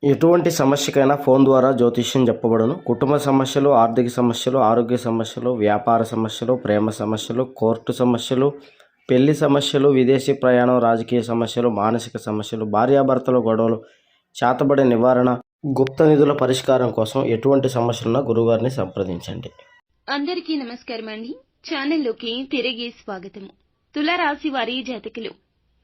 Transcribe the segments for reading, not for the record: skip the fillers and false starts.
ఎటువంటి సమస్యకైనా ఫోన్ ద్వారా జ్యోతిష్యం చెప్పబడును. కుటుంబ సమస్యలు, ఆర్థిక సమస్యలు, ఆరోగ్య సమస్యలు, వ్యాపార సమస్యలు, ప్రేమ సమస్యలు, కోర్టు సమస్యలు, పెళ్లి సమస్యలు, విదేశీ ప్రయాణం, రాజకీయ సమస్యలు, మానసిక సమస్యలు, భార్యాభర్తల గొడవలు, చేతబడి నివారణ, గుప్త నిధుల పరిష్కారం కోసం ఎటువంటి సమస్యలున్నా గురుగారిని సంప్రదించండి. అందరికీ నమస్కారం అండి. ఛానల్లోకి తిరిగి స్వాగతము. తులారాశి వారి జాతకులు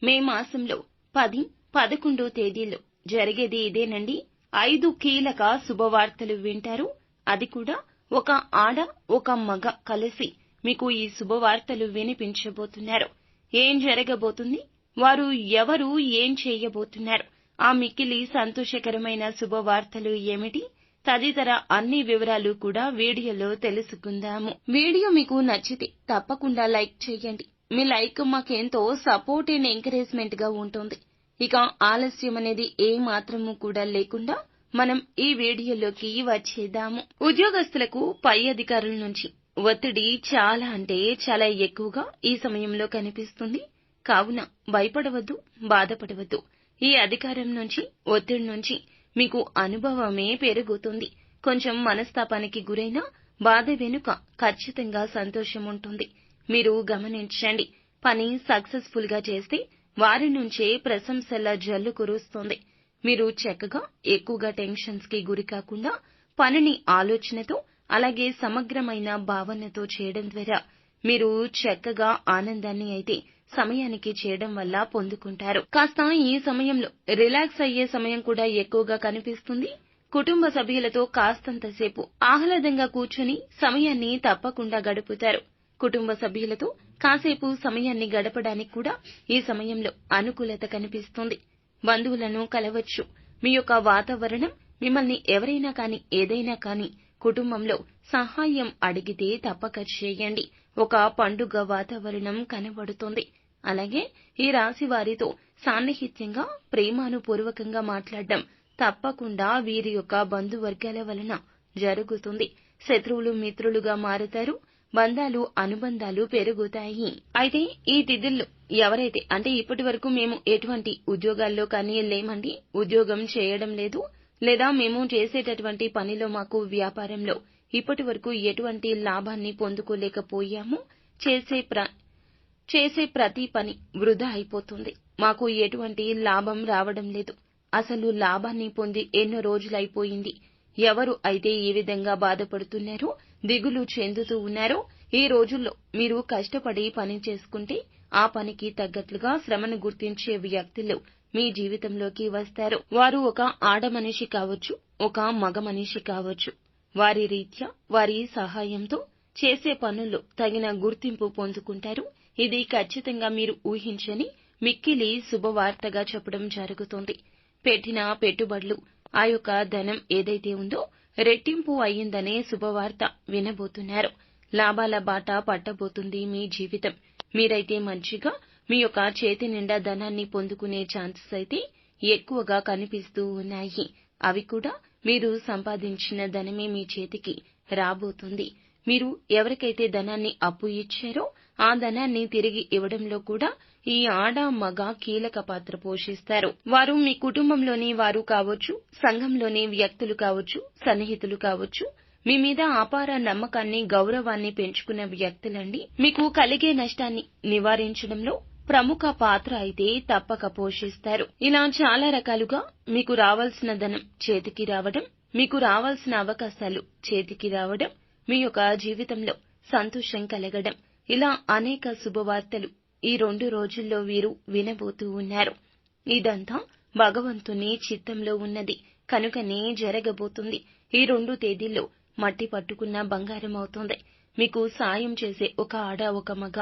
మే మాసంలో 10, 11 తేదీల్లో జరిగేది ఇదేనండి. 5 కీలక శుభవార్తలు వింటారు. అది కూడా ఒక ఆడ ఒక మగ కలిసి మీకు ఈ శుభవార్తలు వినిపించబోతున్నారు. ఏం జరగబోతుంది, వారు ఎవరు, ఏం చేయబోతున్నారు, ఆ మిక్కిలి సంతోషకరమైన శుభవార్తలు ఏమిటి తదితర అన్ని వివరాలు కూడా వీడియోలో తెలుసుకుందాము. వీడియో మీకు నచ్చితే తప్పకుండా లైక్ చేయండి. మీ లైక్ మాకెంతో సపోర్ట్ అండ్ ఎంకరేజ్మెంట్ గా ఉంటుంది. ఇక ఆలస్యం అనేది ఏ మాత్రము కూడా లేకుండా మనం ఈ వీడియోలోకి వచ్చేద్దాము. ఉద్యోగస్తులకు పై అధికారుల నుంచి ఒత్తిడి చాలా అంటే చాలా ఎక్కువగా ఈ సమయంలో కనిపిస్తుంది. కావున భయపడవద్దు, బాధపడవద్దు. ఈ అధికారం నుంచి, ఒత్తిడి నుంచి మీకు అనుభవమే పెరుగుతుంది. కొంచెం మనస్తాపానికి గురైనా బాధ వెనుక ఖచ్చితంగా సంతోషం ఉంటుంది. మీరు గమనించండి. పని సక్సెస్ఫుల్ గా చేస్తే వారి నుంచే ప్రశంసల జల్లు కురుస్తుంది. మీరు చక్కగా ఎక్కువగా టెన్షన్స్ కి గురి కాకుండా పనిని ఆలోచనతో అలాగే సమగ్రమైన భావనతో చేయడం ద్వారా మీరు చక్కగా ఆనందాన్ని అయితే సమయానికి చేయడం వల్ల పొందుకుంటారు. కాస్త ఈ సమయంలో రిలాక్స్ అయ్యే సమయం కూడా ఎక్కువగా కనిపిస్తుంది. కుటుంబ సభ్యులతో కాస్తంతసేపు ఆహ్లాదంగా కూర్చుని సమయాన్ని తప్పకుండా గడుపుతారు. కుటుంబ సభ్యులతో కాసేపు సమయాన్ని గడపడానికి కూడా ఈ సమయంలో అనుకూలత కనిపిస్తుంది. బంధువులను కలవచ్చు. మీ యొక్క వాతావరణం మిమ్మల్ని ఎవరైనా కాని ఏదైనా కాని కుటుంబంలో సహాయం అడిగితే తప్పక చేయండి. ఒక పండుగ వాతావరణం కనబడుతుంది. అలాగే ఈ రాశి వారితో సాన్నిహిత్యంగా ప్రేమానుపూర్వకంగా మాట్లాడడం తప్పకుండా వీరి యొక్క బంధువర్గాల వలన జరుగుతుంది. శత్రువులు మిత్రులుగా మారుతారు. బంధాలు అనుబంధాలు పెరుగుతాయి. అయితే ఈ తిథుల్లో ఎవరైతే అంటే ఇప్పటి వరకు మేము ఎటువంటి ఉద్యోగాల్లో కానీ లేమండి, ఉద్యోగం చేయడం లేదు, లేదా మేము చేసేటటువంటి పనిలో మాకు వ్యాపారంలో ఇప్పటి వరకు ఎటువంటి లాభాన్ని పొందుకోలేకపోయాము, చేసే ప్రతి పని వృధా అయిపోతుంది, మాకు ఎటువంటి లాభం రావడం లేదు, అసలు లాభాన్ని పొంది ఎన్నో రోజులైపోయింది, ఎవరు అయితే ఈ విధంగా బాధపడుతున్నారో, దిగులు చెందుతూ ఉన్నారో, ఈ రోజుల్లో మీరు కష్టపడి పని చేసుకుంటే ఆ పనికి తగ్గట్లుగా శ్రమను గుర్తించే వ్యక్తులు మీ జీవితంలోకి వస్తారు. వారు ఒక ఆడ మనిషి కావచ్చు, ఒక మగ మనిషి కావచ్చు. వారి రీత్యా వారి సహాయంతో చేసే పనుల్లో తగిన గుర్తింపు పొందుకుంటారు. ఇది ఖచ్చితంగా మీరు ఊహించని మిక్కిలి శుభవార్తగా చెప్పడం జరుగుతుంది. పెట్టిన పెట్టుబడులు, ఆ యొక్క ధనం ఏదైతే ఉందో రెట్టింపు అయ్యిందనే శుభవార్త వినబోతున్నారు. లాభాల బాట పట్టబోతుంది మీ జీవితం. మీరైతే మంచిగా మీ యొక్క చేతి నిండా ధనాన్ని పొందుకునే ఛాన్సెస్ అయితే ఎక్కువగా కనిపిస్తూ ఉన్నాయి. అవి కూడా మీరు సంపాదించిన ధనమే మీ చేతికి రాబోతుంది. మీరు ఎవరికైతే ధనాన్ని అప్పు ఇచ్చారో ఆ ధనాన్ని తిరిగి ఇవ్వడంలో కూడా ఈ ఆడ మగ కీలక పాత్ర పోషిస్తారు. వారు మీ కుటుంబంలోని వారు కావచ్చు, సంఘంలోని వ్యక్తులు కావచ్చు, సన్నిహితులు కావచ్చు. మీ మీద అపార నమ్మకాన్ని, గౌరవాన్ని పెంచుకున్న వ్యక్తులండి. మీకు కలిగే నష్టాన్ని నివారించడంలో ప్రముఖ పాత్ర అయితే తప్పక పోషిస్తారు. ఇలా చాలా రకాలుగా మీకు రావాల్సిన ధనం చేతికి రావడం, మీకు రావాల్సిన అవకాశాలు చేతికి రావడం, మీ యొక్క జీవితంలో సంతోషం కలగడం, ఇలా అనేక శుభవార్తలు ఈ 2 రోజుల్లో వీరు వినబోతూ ఉన్నారు. ఇదంతా భగవంతుని చిత్తంలో ఉన్నది కనుకనే జరగబోతుంది. ఈ 2 తేదీల్లో మట్టి పట్టుకున్న బంగారం అవుతుంది. మీకు సాయం చేసే ఒక ఆడ ఒక మగ,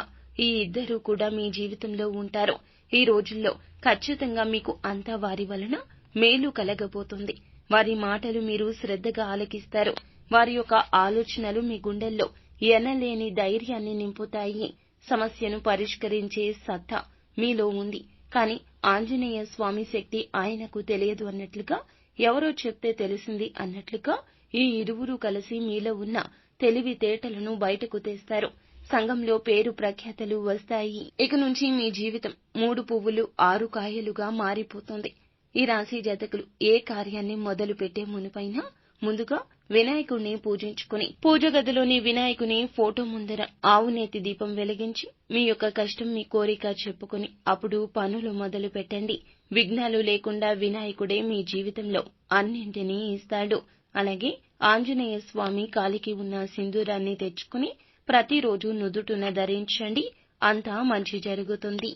ఈ ఇద్దరు కూడా మీ జీవితంలో ఉంటారు. ఈ రోజుల్లో ఖచ్చితంగా మీకు అంతా వారి వలన మేలు కలగబోతుంది. వారి మాటలు మీరు శ్రద్ధగా ఆలకిస్తారు. వారి యొక్క ఆలోచనలు మీ గుండెల్లో ఎనలేని ధైర్యాన్ని నింపుతాయి. సమస్యను పరిష్కరించే సత్తా మీలో ఉంది. కానీ ఆంజనేయ స్వామి శక్తి ఆయనకు తెలియదు అన్నట్లుగా, ఎవరో చెప్తే తెలిసింది అన్నట్లుగా ఈ ఇరువురు కలిసి మీలో ఉన్న తెలివితేటలను బయటకు తెస్తారు. సంఘంలో పేరు ప్రఖ్యాతలు వస్తాయి. ఇక నుంచి మీ జీవితం 3 పువ్వులు 6 కాయలుగా మారిపోతుంది. ఈ రాశి జాతకులు ఏ కార్యాన్ని మొదలు పెట్టే మునుపైనా ముందుగా వినాయకుడిని పూజించుకుని పూజ గదిలోని వినాయకుని ఫోటో ముందర ఆవునేతి దీపం వెలిగించి మీ యొక్క కష్టం మీ కోరిక చెప్పుకుని అప్పుడు పనులు మొదలు పెట్టండి. విఘ్నాలు లేకుండా వినాయకుడే మీ జీవితంలో అన్నింటినీ ఇస్తాడు. అలాగే ఆంజనేయ స్వామి కాలికి ఉన్న సింధూరాన్ని తెచ్చుకుని ప్రతిరోజు నుదుటున ధరించండి. అంతా మంచి జరుగుతుంది.